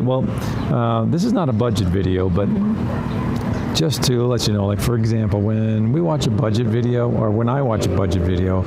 Well, this is not a budget video, but just to let you know, like for example, when we watch a budget video, or when I watch a budget video,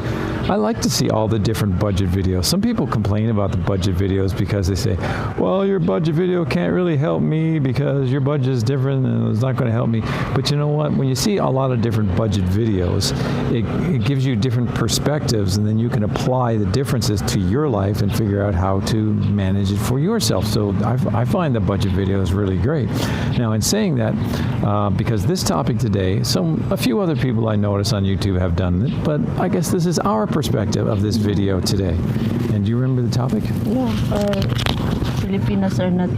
I like to see all the different budget videos. Some people complain about the budget videos because they say, well, your budget video can't really help me because your budget is different and it's not going to help me. But you know what? When you see a lot of different budget videos, it gives you different perspectives, and then you can apply the differences to your life and figure out how to manage it for yourself. So I find the budget videos really great. Now, in saying that, because this topic today, a few other people I notice on YouTube have done it, but I guess this is our perspective of this video today. And do you remember the topic? Yeah, Filipinas are not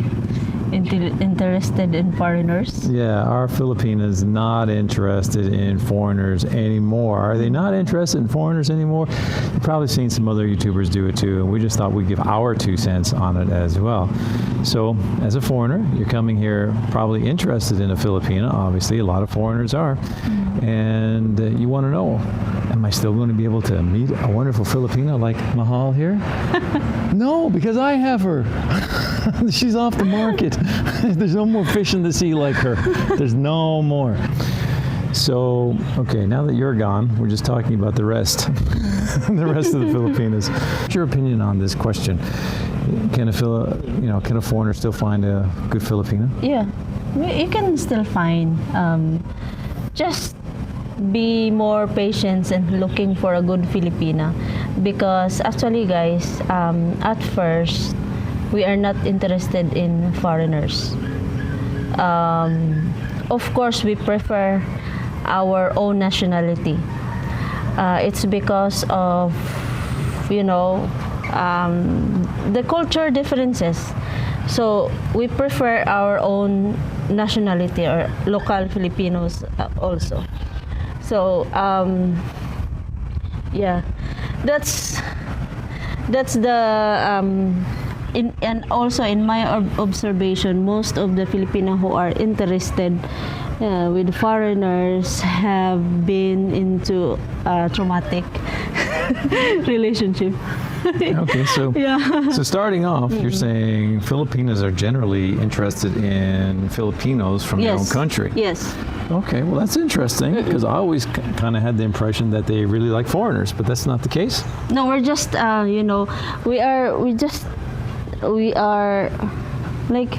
interested in foreigners. Yeah, our Filipinas not interested in foreigners anymore. Are they not interested in foreigners anymore? You've probably seen some other YouTubers do it too, and we just thought we'd give our 2 cents on it as well. So, as a foreigner, you're coming here probably interested in a Filipina. Obviously, a lot of foreigners are. And you want to know, am I still going to be able to meet a wonderful Filipina like Mahal here? No, because I have her. She's off the market. There's no more fish in the sea like her. There's no more. So, okay, now that you're gone, we're just talking about the rest. The rest of the Filipinas. What's your opinion on this question? Can a foreigner still find a good Filipina? Yeah, you can still find. Just be more patient and looking for a good Filipina, because actually, guys, at first we are not interested in foreigners. Of course, we prefer our own nationality. It's because of, the culture differences. So we prefer our own nationality, or local Filipinos also. So yeah, that's the and also in my observation, most of the Filipino who are interested with foreigners have been into a traumatic relationship. Okay, so Yeah. so starting off, you're saying Filipinas are generally interested in Filipinos from their own country. Yes. Okay, well that's interesting, because I always kind of had the impression that they really like foreigners, but that's not the case. No, we're just we are like,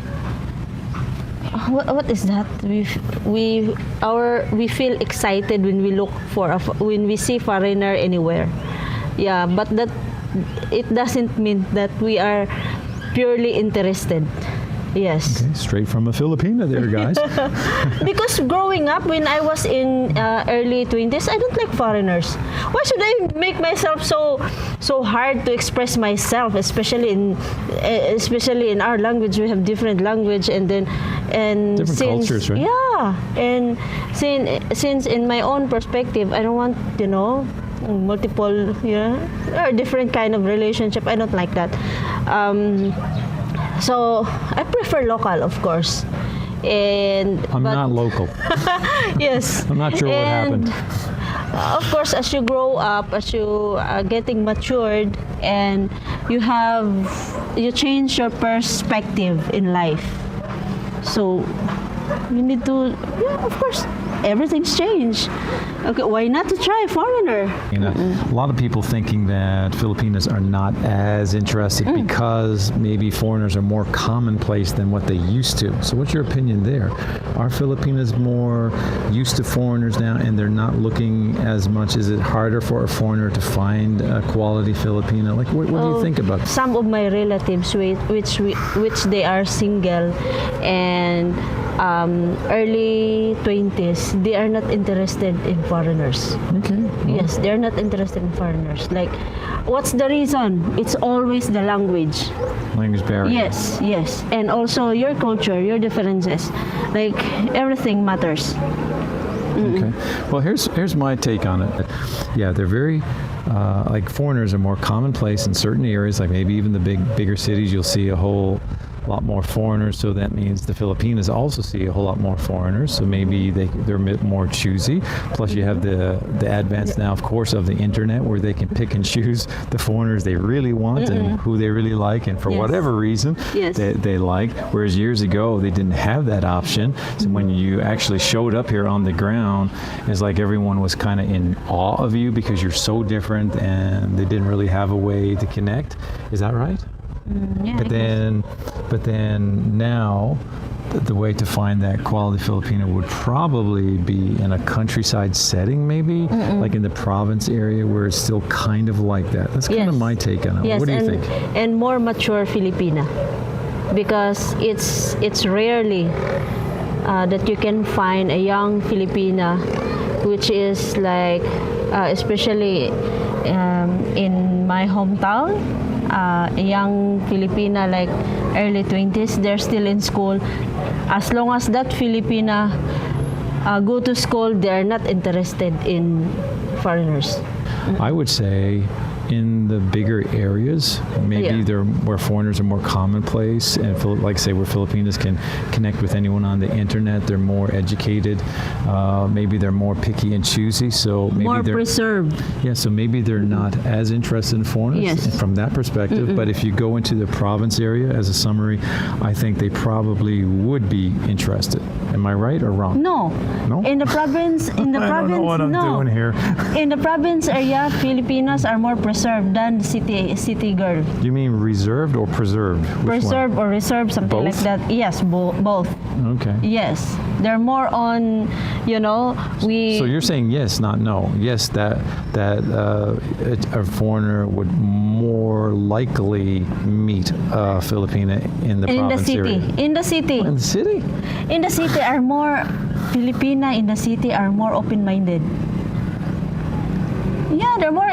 what is that? We feel excited when we look when we see foreigner anywhere. Yeah, but that it doesn't mean that we are purely interested. Yes. Okay, straight from a Filipina there, guys. Because growing up, when I was in early 20s, I don't like foreigners. Why should I make myself so hard to express myself, especially in our language? We have different language, and Different cultures, right? Yeah, and since in my own perspective, I don't want multiple or different kind of relationship. I don't like that. So I prefer local, of course. I'm not local. Yes. I'm not sure what happened. Of course, as you grow up, as you are getting matured, and you change your perspective in life. So you need to, of course, everything's changed. Okay, why not to try a foreigner? A lot of people thinking that Filipinas are not as interested because maybe foreigners are more commonplace than what they used to. So what's your opinion there? Are Filipinas more used to foreigners now, and they're not looking as much? Is it harder for a foreigner to find a quality Filipina? Like, what do you think about that? Some of my relatives, which they are single and early 20s, they are not interested in foreigners. Okay. Well. Yes, they're not interested in foreigners. Like, what's the reason? It's always the language. Language barrier. Yes. And also your culture, your differences. Like, everything matters. Okay. Well, here's my take on it. Yeah, they're very like foreigners are more commonplace in certain areas, like maybe even the bigger cities. You'll see a whole a lot more foreigners, so that means the Filipinas also see a whole lot more foreigners, so maybe they're a bit more choosy. Plus you have the advance now, of course, of the internet, where they can pick and choose the foreigners they really want and who they really like, and for whatever reason they like. Whereas years ago they didn't have that option. So when you actually showed up here on the ground, it's like everyone was kind of in awe of you because you're so different, and they didn't really have a way to connect. Is that right? Yeah, But then now, the way to find that quality Filipino would probably be in a countryside setting, maybe like in the province area where it's still kind of like that. That's kind of my take on it. Yes, what do you think? And more mature Filipina, because it's rarely that you can find a young Filipina, which is like, especially in my hometown, a young Filipina like early 20s, they're still in school. As long as that Filipina go to school, they're not interested in foreigners. I would say in the bigger areas, maybe they're where foreigners are more commonplace, and like say where Filipinos can connect with anyone on the internet, they're more educated, maybe they're more picky and choosy, so maybe More they're preserved. yeah, so maybe they're not as interested in foreigners from that perspective. But if you go into the province area as a summary, I think they probably would be interested. Am I right or wrong? No. In the province, I don't know what I'm doing here. In the province area, Filipinos are more preserved than city girl. You mean reserved or preserved? Which Preserved or reserved, something Both? like that. Yes, both. one? Okay. Yes, they're more on, we. So you're saying yes, not no. Yes, that a foreigner would more likely meet a Filipina in the in the province city. area. In the city. In the city? In the city are more Filipina in the city are more open-minded. Yeah, they're more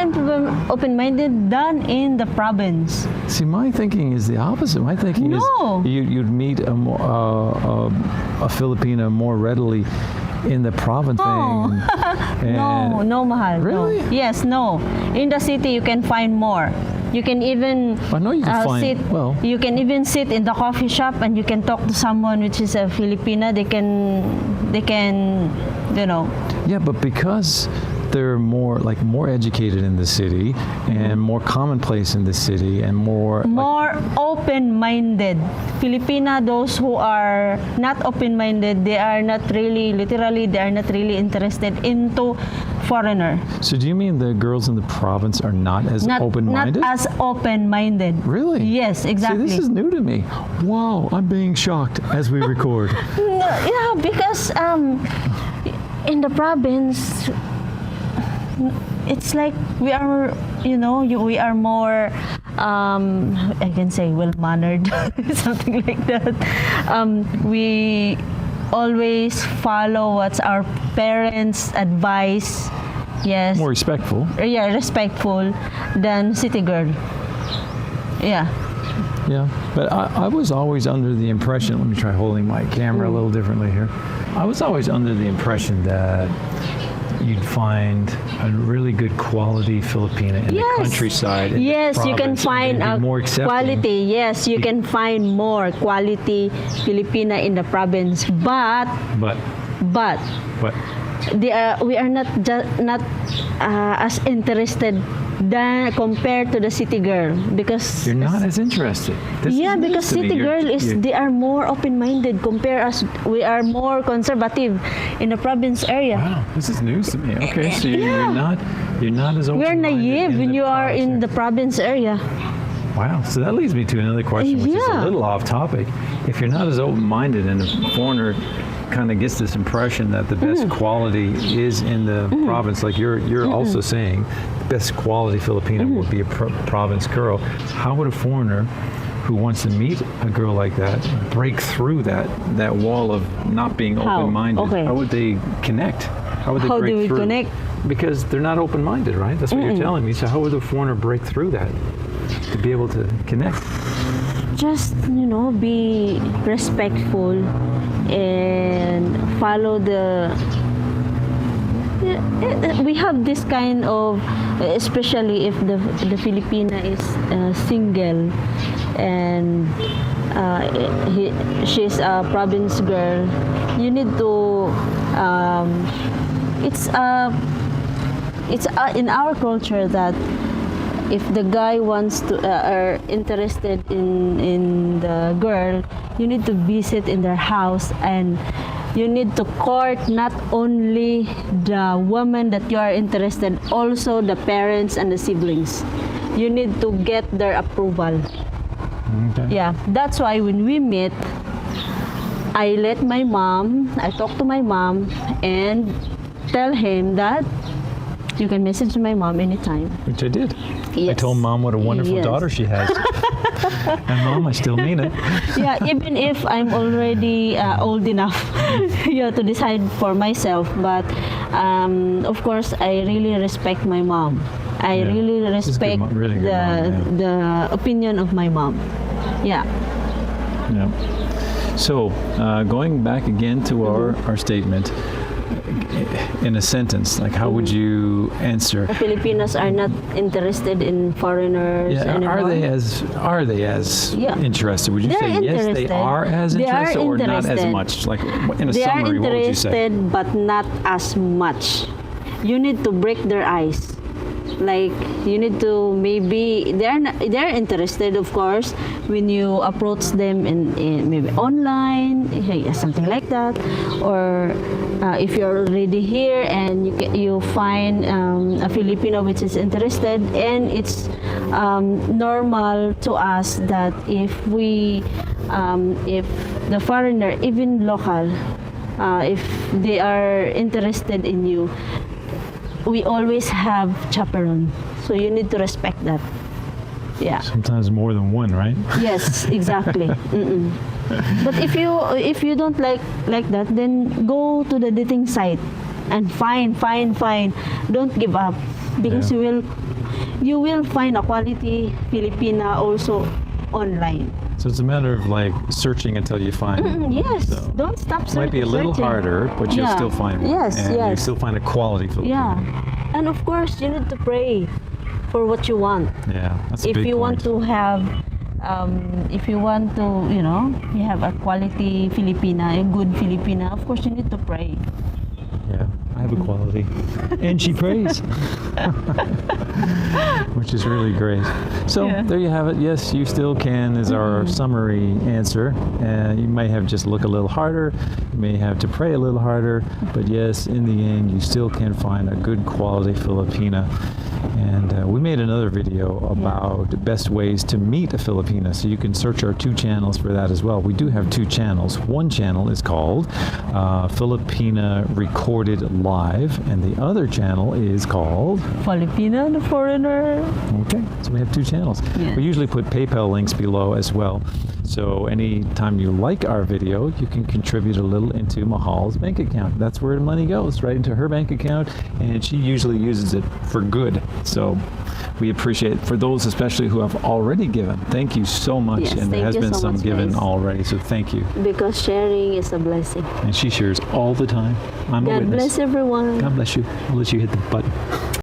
open-minded than in the province. See, my thinking is the opposite. My thinking No. is you'd meet a Filipina more readily in the province Oh. thing. No, mahal. Really? No. Yes, no. In the city, you can find more. You can even I know you can find- sit. well- You can even sit in the coffee shop and you can talk to someone which is a Filipina. They can, Yeah, but because they're more educated in the city and more commonplace in the city and more more open-minded. Filipina, those who are not open-minded, they are not really interested into foreigner. So do you mean the girls in the province are not as open-minded? Not as open-minded. Really? Yes, exactly. See, this is new to me. Wow, I'm being shocked as we record. Yeah, because in the province, it's like we are, we are more, I can say, well-mannered, something like that. We always follow what's our parents' advice. Yes. More respectful. Yeah, respectful than city girl. Yeah. Yeah, but I was always under the impression, let me try holding my camera a little differently here. I was always under the impression that you'd find a really good quality Filipina in the countryside. In Yes, the you can province, find and a they'd be more accepting. quality. Yes, you can find more quality Filipina in the province. But But we are not as interested than compared to the city girl, because you're not as interested. This yeah, is news because to me. city You're- girl is you're- they are more open-minded compare us. We are more conservative in the province area. Wow, this is news to me. Okay, so Yeah. you're not as We're open-minded naive in when the you are province in area. the province area. Wow, so that leads me to another question, which is a Yeah. little off topic. If you're not as open-minded and a foreigner kind of gets this impression that the best quality is in the province, like you're also saying, the best quality Filipino would be a province girl, how would a foreigner who wants to meet a girl like that break through that wall of not being How? open-minded? Okay. How would they connect? How would they How break do we through? connect? Because they're not open-minded, right? That's what you're telling me. So how would a foreigner break through that to be able to connect? Just be respectful and follow we have this kind of, especially if the Filipina is single and she's a province girl, you need to it's in our culture that if the guy wants to are interested in the girl, you need to visit in their house, and you need to court not only the woman that you are interested, also the parents and the siblings. You need to get their approval. Okay. Yeah, that's why when we meet, I talk to my mom and tell him that you can message my mom anytime. Which I did. I Yes. told Mom what a wonderful Yes. daughter she has. And Mom, I still mean it. Yeah, even if I'm already old enough to decide for myself. But of course, I really respect my mom. I Yeah. really She's a good respect mom, really good mom, the opinion of my mom. Yeah. Yeah. So, going back again to our statement, in a sentence, like how would you answer? The Filipinos are not interested in foreigners Yeah, anymore. are they as Yeah. interested? Would you They're say yes, they interested. are as They are interested, or not as interested. much? Like in a They are summary, what would you say? interested, but not as much. You need to break their eyes. Like you need to they're interested, of course, when you approach them in maybe online, something like that, or if you're already here and you find a Filipino which is interested, and it's normal to us that if the foreigner, even local, if they are interested in you, we always have chaperone, so you need to respect that. Yeah. Sometimes more than one, right? Yes, exactly. Mm-mm. But if you don't like that, then go to the dating site and find. Don't give up, because Yeah. you will find a quality Filipina also online. So it's a matter of like searching until you find. Yes, So, don't stop It might be a little searching. harder, but you'll Yeah. still find one. Yes, and you yes. still find a quality Filipino. Yeah, and of course you need to pray for what you want. Yeah, that's a If big you point. want to have you have a quality Filipina, a good Filipina, of course you need to pray. Yeah, I have a quality. And she prays. Which is really great. So Yeah. there you have it. Yes, you still can is our summary answer. You may have just look a little harder. You may have to pray a little harder. But yes, in the end, you still can find a good quality Filipina. And we made another video about best ways to meet a Filipina. So you can search our 2 channels for that as well. We do have 2 channels. One channel is called Filipina Recorded Live. And the other channel is called... Filipina, the foreigner. Okay, so we have 2 channels. Yeah. We usually put PayPal links below as well. So anytime you like our video, you can contribute a little into Mahal's bank account. That's where the money goes, right into her bank account, and she usually uses it for good. So we appreciate for those especially who have already given. Thank you so much. Yes, and there has thank you been so some much, given guys. already, so thank you. Because sharing is a blessing. And she shares all the time. I'm a God witness. bless everyone. God bless you. I'll let you hit the button.